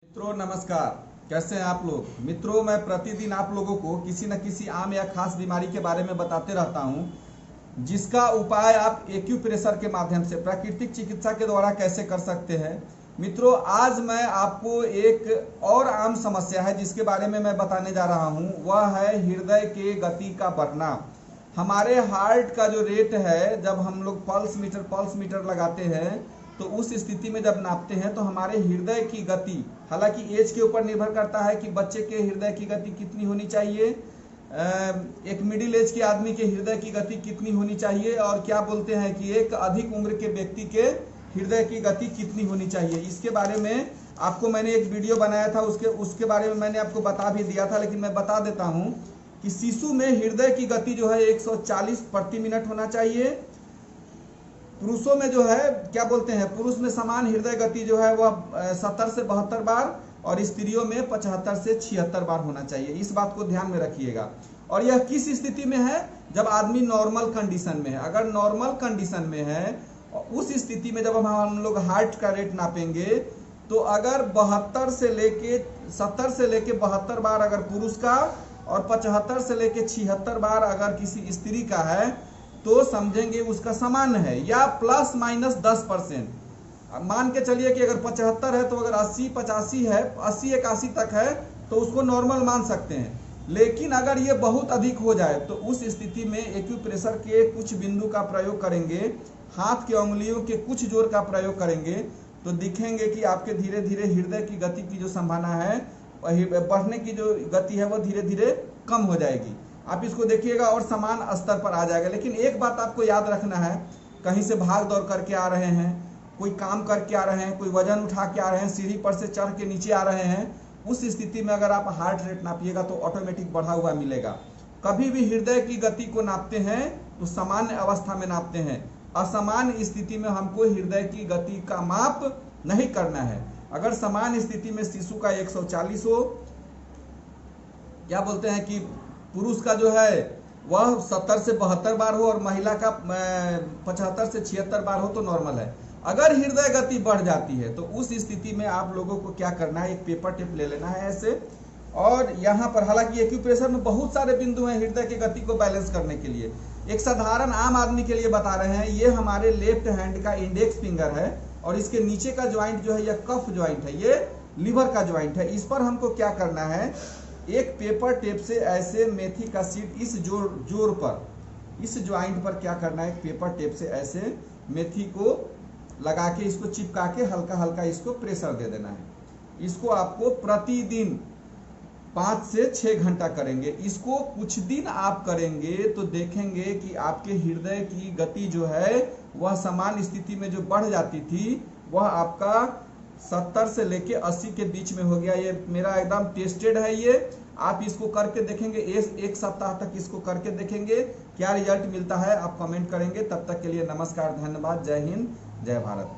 मित्रों नमस्कार। कैसे हैं आप लोग। मित्रों मैं प्रतिदिन आप लोगों को किसी न किसी आम या खास बीमारी के बारे में बताते रहता हूं, जिसका उपाय आप एक्यूप्रेशर के माध्यम से प्राकृतिक चिकित्सा के द्वारा कैसे कर सकते हैं। मित्रों आज मैं आपको एक और आम समस्या है जिसके बारे में मैं बताने जा रहा हूं, वह है हृदय के गति का बढ़ना। हमारे हार्ट का जो रेट है, जब हम लोग पल्स मीटर लगाते हैं तो उस स्थिति में जब नापते हैं तो हमारे हृदय की गति, हालांकि एज के ऊपर निर्भर करता है कि बच्चे के हृदय की गति कितनी होनी चाहिए, एक मिडिल एज के आदमी के हृदय की गति कितनी होनी चाहिए, और क्या बोलते हैं कि एक अधिक उम्र के व्यक्ति के हृदय की गति कितनी होनी चाहिए। इसके बारे में आपको मैंने एक वीडियो बनाया था, उसके बारे में मैंने आपको बता भी दिया था, लेकिन मैं बता देता हूं कि शिशु में हृदय की गति जो है 140 प्रति मिनट होना चाहिए। पुरुषों में जो है क्या बोलते हैं, पुरुष में समान हृदय गति जो है वह 70 से 72 बार और स्त्रियों में 75 से 76 बार होना चाहिए। इस बात को ध्यान में रखिएगा। और यह किस स्थिति में है, जब आदमी नॉर्मल कंडीशन में है। अगर नॉर्मल कंडीशन में है, उस स्थिति में जब हम लोग हार्ट का रेट नापेंगे तो अगर 70 से लेके 72 बार अगर पुरुष का और 75 से लेके 76 बार अगर किसी स्त्री का है तो समझेंगे उसका सामान्य है, या प्लस माइनस 10%। मान के चलिए कि अगर 75 है तो अगर 80-85 है, 80-81 तक है तो उसको नॉर्मल मान सकते हैं। लेकिन अगर ये बहुत अधिक हो जाए तो उस स्थिति में एक्यूप्रेशर के कुछ बिंदु का प्रयोग करेंगे, हाथ की उंगलियों के कुछ जोर का प्रयोग करेंगे तो दिखेंगे कि आपके धीरे धीरे हृदय की गति की जो संभावना है, बढ़ने की जो गति है वह धीरे धीरे कम हो जाएगी। आप इसको देखिएगा और समान स्तर पर आ जाएगा। लेकिन एक बात आपको याद रखना है, कहीं से भाग दौड़ करके आ रहे हैं, कोई काम करके आ रहे हैं, कोई वजन उठा के आ रहे हैं, सीढ़ी पर से चढ़ के नीचे आ रहे हैं, उस स्थिति में अगर आप हार्ट रेट नापिएगा तो ऑटोमेटिक बढ़ा हुआ मिलेगा। कभी भी हृदय की गति को नापते हैं तो सामान्य अवस्था में नापते हैं, असामान्य स्थिति में हमको हृदय की गति का माप नहीं करना है। अगर सामान्य स्थिति में शिशु का 140 हो, क्या बोलते हैं कि पुरुष का जो है वह 70 से 72 बार हो और महिला का 75 से 76 बार हो तो नॉर्मल है। अगर हृदय गति बढ़ जाती है तो उस स्थिति में आप लोगों को क्या करना है, एक पेपर टेप ले लेना है ऐसे, और यहाँ पर हालांकि एक्यूप्रेशर में बहुत सारे बिंदु हैं हृदय की गति को बैलेंस करने के लिए। एक साधारण आम आदमी के लिए बता रहे हैं, ये हमारे लेफ्ट हैंड का इंडेक्स फिंगर है और इसके नीचे का ज्वाइंट जो है यह कफ ज्वाइंट है, ये लीवर का ज्वाइंट है। इस पर हमको क्या करना है, एक पेपर टेप से ऐसे मेथी का सीड इस जोर पर, इस ज्वाइंट पर क्या करना है, एक पेपर टेप से ऐसे मेथी को लगा के इसको चिपका के हल्का हल्का इसको प्रेशर दे देना है। इसको आपको प्रतिदिन 5 से 6 घंटा करेंगे। इसको कुछ दिन आप करेंगे तो देखेंगे कि आपके हृदय की गति जो है वह समान स्थिति में जो बढ़ जाती थी वह आपका 70 से लेके 80 के बीच में हो गया। ये मेरा एकदम टेस्टेड है। ये आप इसको करके देखेंगे, एक सप्ताह तक इसको करके देखेंगे, क्या रिजल्ट मिलता है आप कमेंट करेंगे। तब तक के लिए नमस्कार, धन्यवाद, जय हिंद, जय भारत।